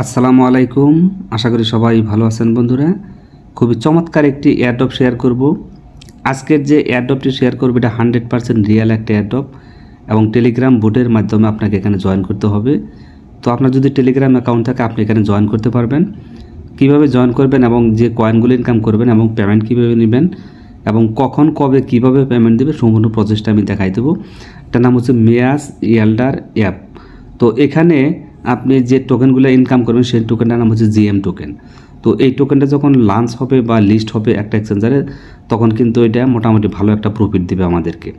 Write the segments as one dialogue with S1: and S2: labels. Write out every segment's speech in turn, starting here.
S1: আসসালামু আলাইকুম। আশা করি সবাই ভালো আছেন বন্ধুরা। খুবই চমৎকার একটি এয়ারড্রপ শেয়ার করব। আজকের যে এয়ারড্রপটি শেয়ার করব এটা 100% রিয়েল একটা এয়ারড্রপ এবং টেলিগ্রাম বোটের মাধ্যমে আপনাকে এখানে জয়েন করতে হবে। তো আপনার যদি টেলিগ্রাম অ্যাকাউন্ট থাকে আপনি এখানে জয়েন করতে পারবেন। কিভাবে জয়েন করবেন এবং যে কয়েনগুলো ইনকাম করবেন এবং পেমেন্ট কীভাবে নেবেন এবং কখন কবে কিভাবে পেমেন্ট দেবে সম্পূর্ণ প্রসেসটা আমি দেখাই দেবো। এটার নাম হচ্ছে মেয়াস ইয়েল্ডার অ্যাপ। তো এখানে আপনি যে টোকেনগুলো ইনকাম করবেন সেই টোকেনটার নাম হচ্ছে জিএম টোকেন। তো এই টোকেনটা যখন লঞ্চ হবে বা লিস্ট হবে একটা এক্সচেঞ্জারে তখন কিন্তু এটা মোটামুটি ভালো একটা প্রফিট দিবে আমাদেরকে।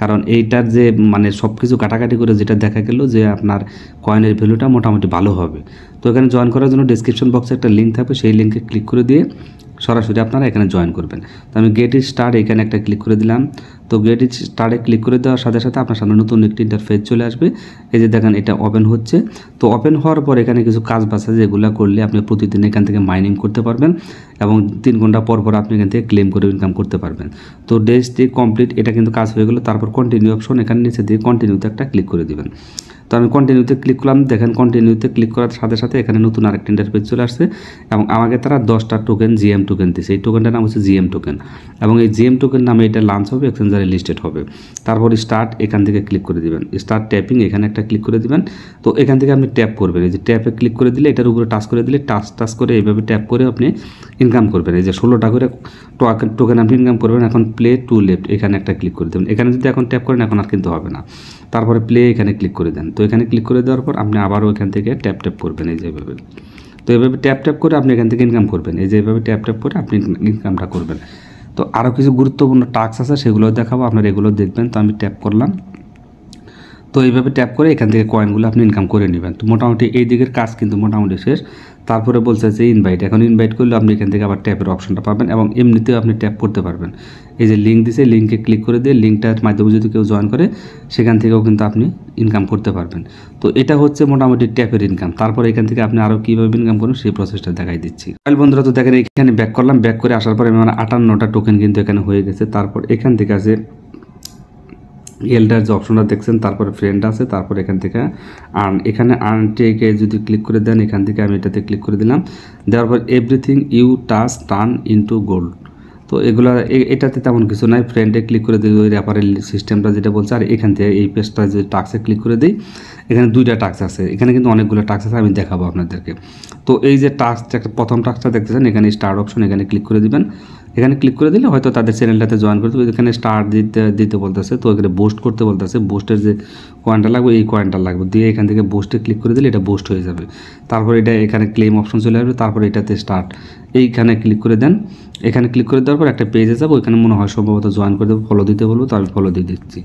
S1: কারণ এইটার যে মানে সব কিছু কাটাকাটি করে যেটা দেখা গেল যে আপনার কয়েনের ভ্যালুটা মোটামুটি ভালো হবে। তো এখানে জয়েন করার জন্য ডেসক্রিপশন বক্সে একটা লিঙ্ক থাকবে, সেই লিঙ্কে ক্লিক করে দিয়ে সরাসরি আপনারা এখানে জয়েন করবেন। তো আমি গেট স্টার্ট এখানে একটা ক্লিক করে দিলাম। তো গেট স্টার্টে ক্লিক করে দেওয়ার সাথে সাথে আপনার সামনে নতুন একটি ইন্টারফেস চলে আসবে। এই যে দেখেন এটা ওপেন হচ্ছে। তো ওপেন হওয়ার পর এখানে কিছু কাজ বাছা যেগুলো করলে আপনি প্রতিদিন এখান থেকে মাইনিং করতে পারবেন এবং 3 ঘন্টা পর পর আপনি এখান থেকে ক্লেম করে ইনকাম করতে পারবেন। তো ডেসটি কমপ্লিট, এটা কিন্তু কাজ হয়ে গেলো। তারপর কন্টিনিউ অপশন এখানে নিচে দিয়ে কন্টিনিউতে একটা ক্লিক করে দিবেন। তো আমি কন্টিনিউতে ক্লিক করলাম। দেখেন কন্টিনিউতে ক্লিক করার সাথে সাথে এখানে নতুন আরেকটা ইন্টারফেস চলে আসছে এবং আমাকে তারা 10টা টোকেন জিএম টোকেন দিয়েছে। এই টোকেনটার নাম হচ্ছে জিএম টোকেন এবং এই জিএম টোকেন নামে এটা লঞ্চ হবে, এক্সচেঞ্জারে লিস্টেড হবে। তারপর স্টার্ট এখান থেকে ক্লিক করে দিবেন। স্টার্ট ট্যাপিং এখানে একটা ক্লিক করে দিবেন। তো এখান থেকে আপনি ট্যাপ করবেন। এই যে ট্যাপে ক্লিক করে দিলে এটার উপরে টাচ করে দিলে টাচ করে এইভাবে ট্যাপ করে আপনি ইনকাম করবেন। এই যে 16টা করে টোকেন আপনি ইনকাম করবেন। এখন প্লে টু লেফট এখানে একটা ক্লিক করে দেবেন। এখানে যদি এখন ট্যাপ করেন এখন আর কিন্তু হবে না। তারপরে প্লে এখানে ক্লিক করে দেন। তো এখানে ক্লিক করে দেওয়ার পর আপনি আবারও এখান থেকে ট্যাপ করবেন এই যে এভাবে। তো এভাবে ট্যাপ করে আপনি এখান থেকে ইনকাম করবেন। এই যে এভাবে ট্যাপ করে আপনি ইনকামটা করবেন। তো আরও কিছু গুরুত্বপূর্ণ টাস্ক আছে সেগুলো দেখাবো, আপনারা এগুলো দেখবেন। তো আমি ট্যাপ করলাম। তো এইভাবে ট্যাপ করে এখান থেকে কয়েনগুলো আপনি ইনকাম করে নেবেন। তো মোটামুটি এই দিকের কাজ কিন্তু মোটামুটি শেষ। তারপরে বলছে যে ইনভাইট, এখন ইনভাইট করলে আপনি এখান থেকে আবার ট্যাপের অপশনটা পাবেন এবং এমনিতেও আপনি ট্যাপ করতে পারবেন। এই যে লিঙ্ক দিছে, লিঙ্কে ক্লিক করে দিয়ে লিঙ্কটার মাধ্যমে যদি কেউ জয়েন করে সেখান থেকেও কিন্তু আপনি ইনকাম করতে পারবেন। তো এটা হচ্ছে মোটামুটি ট্যাপের ইনকাম। তারপরে এখান থেকে আপনি আরও কীভাবে ইনকাম করবেন সেই প্রসেসটা দেখাই দিচ্ছি। বন্ধুরা, তো দেখেন এখানে ব্যাক করলাম। ব্যাক করে আসার পরে আমার 58টা টোকেন কিন্তু এখানে হয়ে গেছে। তারপর এখান থেকে আছে এলডার যে অপশনটা দেখছেন, তারপরে ফ্রেন্ড আছে, তারপর এখান থেকে আর্ন, এখানে আর্নটিকে যদি ক্লিক করে দেন এখান থেকে আমি এটাতে ক্লিক করে দিলাম। দেওয়ার পর everything you touch turn into gold. তো এগুলো এটাতে তেমন কিছু নাই। ফ্রেন্ডে ক্লিক করে দিই ওই রেফারেল সিস্টেমটা যেটা বলছে। আর এখান থেকে এই পেজটা যদি টাক্সে ক্লিক করে দিই এখানে 2টা টাক্স আছে। এখানে কিন্তু অনেকগুলো টাক্স আছে, আমি দেখাবো আপনাদেরকে। তো এই যে টাক্সটা প্রথম টাক্সটা দেখতেছেন এখানে স্টার্ট অপশন এখানে ক্লিক করে দিবেন। এখানে ক্লিক করে দিলে হয়তো তাদের চ্যানেলটাতে জয়েন করতে হবে। এখানে স্টার্ট দিতে বলতেছে, তো এখানে বুস্ট করতে বলতেছে। বুস্টের যে কয়েনটা লাগবে এই কয়েনটা লাগবে দিয়ে এখান থেকে বুস্টে ক্লিক করে দিলে এটা বুস্ট হয়ে যাবে। তারপর এটা এখানে ক্লেম অপশন চলে আসবে। তারপর এটাতে স্টার্ট এইখানে ক্লিক করে দেন। এখানে ক্লিক করে দেওয়ার পর একটা পেজে যাবো, ওইখানে মনে হয় সম্ভবত জয়েন করে দেবো, ফলো দিতে বলবো। তো আমি ফলো দিয়ে দিচ্ছি।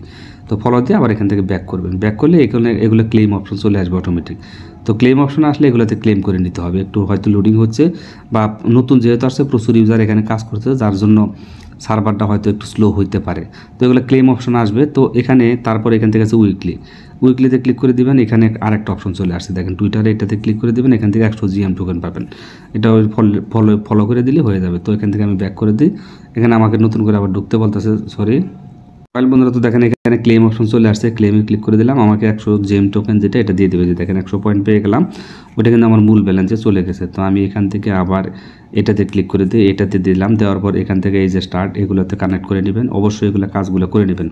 S1: তো ফলো দিয়ে আবার এখান থেকে ব্যাক করবেন। ব্যাক করলে এগুলো ক্লেম অপশন চলে আসবে অটোমেটিক। তো ক্লেম অপশন আসলে এগুলোতে ক্লেম করে নিতে হবে। একটু হয়তো লোডিং হচ্ছে বা নতুন যেহেতু আসছে প্রচুর ইউজার এখানে কাজ করছে, যার জন্য সার্ভারটা হয়তো একটু স্লো হইতে পারে। তো এগুলো ক্লেম অপশন আসবে। তো এখানে তারপর এখান থেকে আছে উইকলিতে ক্লিক করে দিবেন। এখানে আরেকটা অপশন চলে আসছে দেখেন টুইটারে, এটাতে ক্লিক করে দিবেন। এখান থেকে 100 জিএম টোকেন পাবেন। এটা ওই ফলো করে দিলে হয়ে যাবে। তো এখান থেকে আমি ব্যাক করে দিই। এখানে আমাকে নতুন করে আবার ঢুকতে বলতেছে, সরি বন্ধুরা। তো দেখেন এখানে ক্লেম অপশন চলে আসছে। ক্লেমে ক্লিক করে দিলাম। আমাকে 100 জিএম টোকেন যেটা এটা দিয়ে দেবে। যে দেখেন 100 পয়েন্ট পেয়ে গেলাম। ওটা কিন্তু আমার মূল ব্যালেন্সে চলে গেছে। তো আমি এখান থেকে আবার এটাতে ক্লিক করে দিই, এটাতে দিলাম। দেওয়ার পর এখান থেকে এই যে স্টার্ট এগুলোতে কানেক্ট করে নেবেন। অবশ্যই এগুলো কাজগুলো করে নেবেন।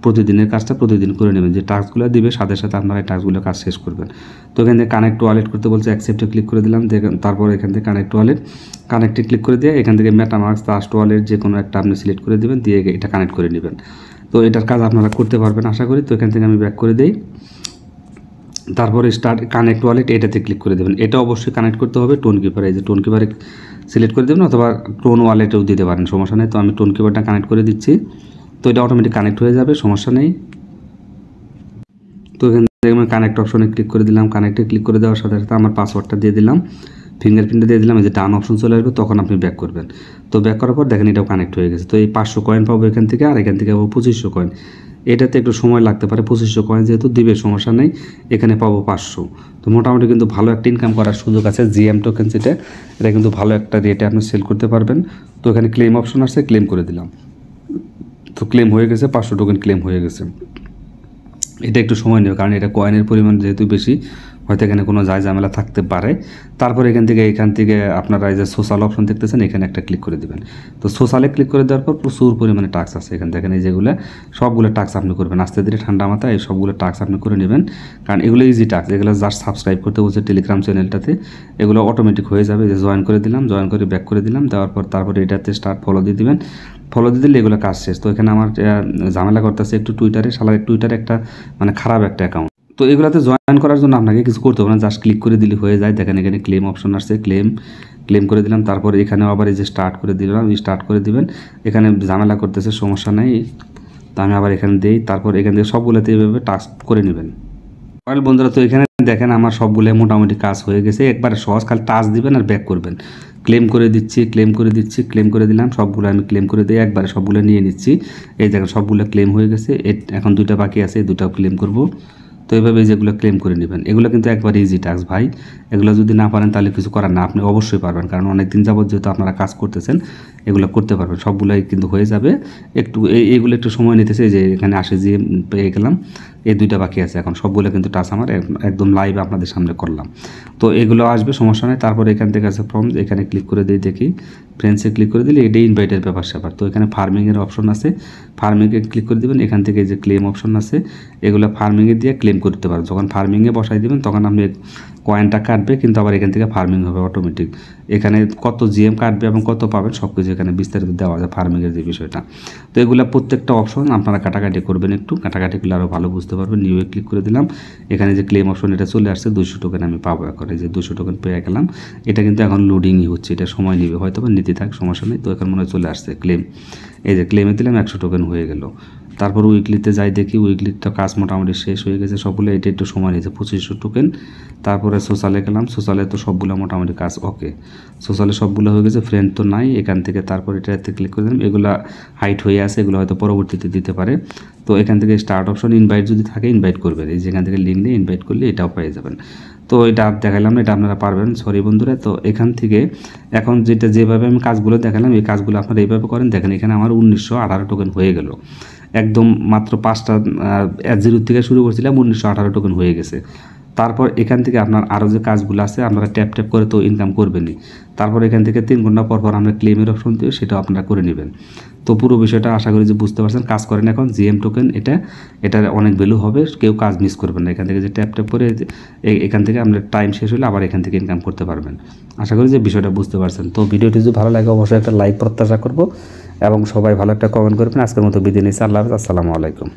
S1: প্রতিদিনের কাজটা প্রতিদিন করে নেবেন। যে টাস্কগুলো দিবে সাথে সাথে আপনারা এই টাস্কগুলো কাজ শেষ করবেন। তো এখান থেকে কানেক্ট ওয়ালেট করতে বলছে, অ্যাকসেপ্টে ক্লিক করে দিলাম। তারপর এখান থেকে কানেক্টে ক্লিক করে দিয়ে এখান থেকে মেটামাস্ক ট্রাস্ট ওয়ালেট যে কোনো একটা আপনি সিলেক্ট করে দেবেন, দিয়ে এটা কানেক্ট করে নেবেন। তো এটার কাজ আপনারা করতে পারবেন আশা করি। তো এখান থেকে আমি ব্যাক করে দিই। তারপরে স্টার্ট কানেক্ট ওয়ালেট এটাতে ক্লিক করে দেবেন। এটা অবশ্যই কানেক্ট করতে হবে টোন কিপারে। এই যে টোন কিপারে সিলেক্ট করে দেবেন অথবা টোন ওয়ালেটেও দিতে পারেন, সমস্যা নেই। তো আমি টোন কিপারটা কানেক্ট করে দিচ্ছি। তো এটা অটোমেটিক কানেক্ট হয়ে যাবে, সমস্যা নেই। তো এখান থেকে আমি কানেক্ট অপশনে ক্লিক করে দিলাম। কানেক্টে ক্লিক করে দেওয়ার সাথে সাথে আমার পাসওয়ার্ডটা দিয়ে দিলাম, ফিঙ্গারপ্রিন্টটা দিয়ে দিলাম। এই যে ডান অপশন চলে আসবে, তখন আপনি ব্যাক করবেন। তো ব্যাক করার পর দেখেন এটাও কানেক্ট হয়ে গেছে। তো এই 500 কয়েন পাবো এখান থেকে, আর এখান থেকে পাবো 2500 কয়েন। এটাতে একটু সময় লাগতে পারে, 2500 কয়েন যেহেতু দিবে সমস্যা নেই। এখানে পাবো 500। তো মোটামুটি কিন্তু ভালো একটা ইনকাম করার সুযোগ আছে। জিএম টোকেন যেটা এটা কিন্তু ভালো একটা রেটে আপনি সেল করতে পারবেন। তো এখানে ক্লেম অপশন আসছে, ক্লেম করে দিলাম। তো ক্লেম হয়ে গেছে, 500 টোকেন ক্লেম হয়ে গেছে। এটা একটু সময় নেবে কারণ এটা কয়েনের পরিমাণ যেহেতু বেশি, হয়তো এখানে কোনো যায় ঝামেলা থাকতে পারে। তারপর এখান থেকে আপনারা এই যে সোশ্যাল অপশন দেখতেছেন, এখানে একটা ক্লিক করে দেবেন। তো সোশ্যালে ক্লিক করে দেওয়ার পর প্রচুর পরিমাণে টাস্ক আছে এখানে দেখেন, এই যেগুলো সবগুলো টাস্ক আপনি করবেন আস্তে ধীরে ঠান্ডা মাথায়, এই সবগুলো টাস্ক আপনি করে নেবেন। কারণ এগুলো ইজি টাস্ক, এগুলো জাস্ট সাবস্ক্রাইব করতে বলছে টেলিগ্রাম চ্যানেলটাতে, এগুলো অটোমেটিক হয়ে যাবে। যে জয়েন করে দিলাম, জয়েন করে ব্যাক করে দিলাম, দেওয়ার পর তারপরে এটাতে স্টার্ট ফলো দিয়ে দিবেন। ফলো দিয়ে দিলে এগুলো কাজ শেষ। তো এখানে আমার ঝামেলা করতেছে একটু টুইটারে, টুইটারে একটা মানে খারাপ একটা অ্যাকাউন্ট। তো এগুলোতে জয়েন করার জন্য আপনাকে কিছু করতে হবে না, জাস্ট ক্লিক করে দিলে হয়ে যায়। দেখেন এখানে ক্লেম অপশন আসছে, ক্লেম করে দিলাম। তারপর এখানে আবার এই যে স্টার্ট করে দিলাম, স্টার্ট করে দিবেন। এখানে ঝামেলা করতেছে, সমস্যা নেই। তো আমি আবার এখানে দিই, তারপর এখান থেকে সবগুলোতে এইভাবে টাস্ক করে নেবেন। ওয়েল বন্ধুরা, তো এখানে দেখেন আমার সবগুলো মোটামুটি কাজ হয়ে গেছে, একবারে সহজ, খালি টাচ দিবেন আর ব্যাক করবেন। ক্লেম করে দিচ্ছি, ক্লেম করে দিলাম, সবগুলো আমি ক্লেম করে দিই, একবারে সবগুলো নিয়ে নিচ্ছি। এই দেখেন সবগুলো ক্লেম হয়ে গেছে, এখন 2টা বাকি আছে, এই 2টাও ক্লেম করব। তো এইভাবে যেগুলো ক্লেম করে নেবেন, এগুলো কিন্তু একবার ইজি টাস্ক ভাই। এগুলো যদি না পারেন তাহলে কিছু করার না, আপনি অবশ্যই পারবেন, কারণ অনেক দিন যাবত যেহেতু আপনারা কাজ করতেছেন, এগুলো করতে পারবেন, সবগুলোই কিন্তু হয়ে যাবে। এইগুলো একটু সময় নিতেছে, যে এখানে আসে যে পেয়ে গেলাম, এই 2টা বাকি আছে, এখন সবগুলো কিন্তু টাস্ক আমার একদম লাইভ আপনাদের সামনে করলাম। তো এগুলো আসবে, সমস্যা নেই। তারপর এখান থেকে আছে ফর্ম, এখানে ক্লিক করে দিই, দেখি ফ্রেন্ডসে ক্লিক করে দিলে এটাই ইনভাইটের ব্যাপার স্যাপার। তো এখানে ফার্মিংয়ের অপশন আছে, ফার্মিংয়ে ক্লিক করে দেবেন। এখান থেকে যে ক্লেম অপশন আছে, এগুলো ফার্মিংয়ে দিয়ে ক্লেম করতে পারেন। যখন ফার্মিংয়ে বসাই দেবেন তখন আপনি কয়েনটা কাটবে, কিন্তু আবার এখান থেকে ফার্মিং হবে অটোমেটিক। এখানে কত জিএম কাটবে এবং কত পাবেন সব কিছু এখানে বিস্তারিত দেওয়া যায়, ফার্মিংয়ের যে বিষয়টা। তো এগুলো প্রত্যেকটা অপশন আপনারা কাটাকাটি করবেন, একটু কাটাকাটি করলে আরও ভালো বুঝতে পারবেন। নিউয়ে ক্লিক করে দিলাম, এখানে যে ক্লেম অপশন এটা চলে আসছে, 200 টোকেন আমি পাবো এখন। এই যে 200 টোকেন পেয়ে গেলাম, এটা কিন্তু এখন লোডিংই হচ্ছে, এটা সময় নেবে হয়তো বা নিতে থাক, সমস্যা নেই। তো এখন মনে হয় চলে আসছে ক্লেম, এই যে ক্লেমে দিলাম 100 টোকেন হয়ে গেল। তারপর উইকলিতে যাই, দেখি উইকলিটা কাজ মোটামুটি শেষ হয়ে গেছে সবগুলো, এটা একটু সময় নিয়েছে 2500 টোকেন। তারপরে সোশ্যালে গেলাম, সোশ্যালে তো সবগুলো মোটামুটি কাজ ওকে, সোশ্যালে সবগুলো হয়ে গেছে। ফ্রেন্ড তো নাই এখান থেকে, তারপর এটাতে ক্লিক করে দিলাম। এগুলো হাইট হয়ে আছে, এগুলো হয়তো পরবর্তীতে দিতে পারে। তো এখান থেকে স্টার্ট অপশন, ইনভাইট যদি থাকে ইনভাইট করবেন, এই যেখান থেকে লিঙ্ক দিয়ে ইনভাইট করলে এটাও পেয়ে যাবেন। তো এটা দেখালাম না, এটা আপনারা পারবেন, সরি বন্ধুরা। তো এখান থেকে এখন যেভাবে আমি কাজগুলো দেখালাম, এই কাজগুলো আপনারা এইভাবে করেন। দেখেন এখানে আমার 1918 টোকেন হয়ে গেল, একদম মাত্র 5টা 0 থেকে শুরু করছিলাম, 1918 টোকেন হয়ে গেছে। তারপর এখান থেকে আপনার আরও যে কাজগুলো আছে আপনারা ট্যাপ করে তো ইনকাম করবেনই। তারপর এখান থেকে 3 ঘন্টা পর আমরা ক্লেমের অপশন দিই, সেটাও আপনারা করে নেবেন। তো পুরো বিষয়টা আশা করি যে বুঝতে পারছেন। কাজ করেন এখন জিএম টোকেন, এটার অনেক ভ্যালু হবে, কেউ কাজ মিস করবেন না। এখান থেকে যে ট্যাপ করে এখান থেকে আপনার টাইম শেষ হলে আবার এখান থেকে ইনকাম করতে পারবেন। আশা করি যে বিষয়টা বুঝতে পারছেন। তো ভিডিওটি যদি ভালো লাগে অবশ্যই একটা লাইক প্রত্যাশা করব, এবং সবাই ভালো একটা কমেন্ট করবেন। আজকের মতো বিদায় নিচ্ছি, আল্লাহ হাফেজ, আসসালামু আলাইকুম।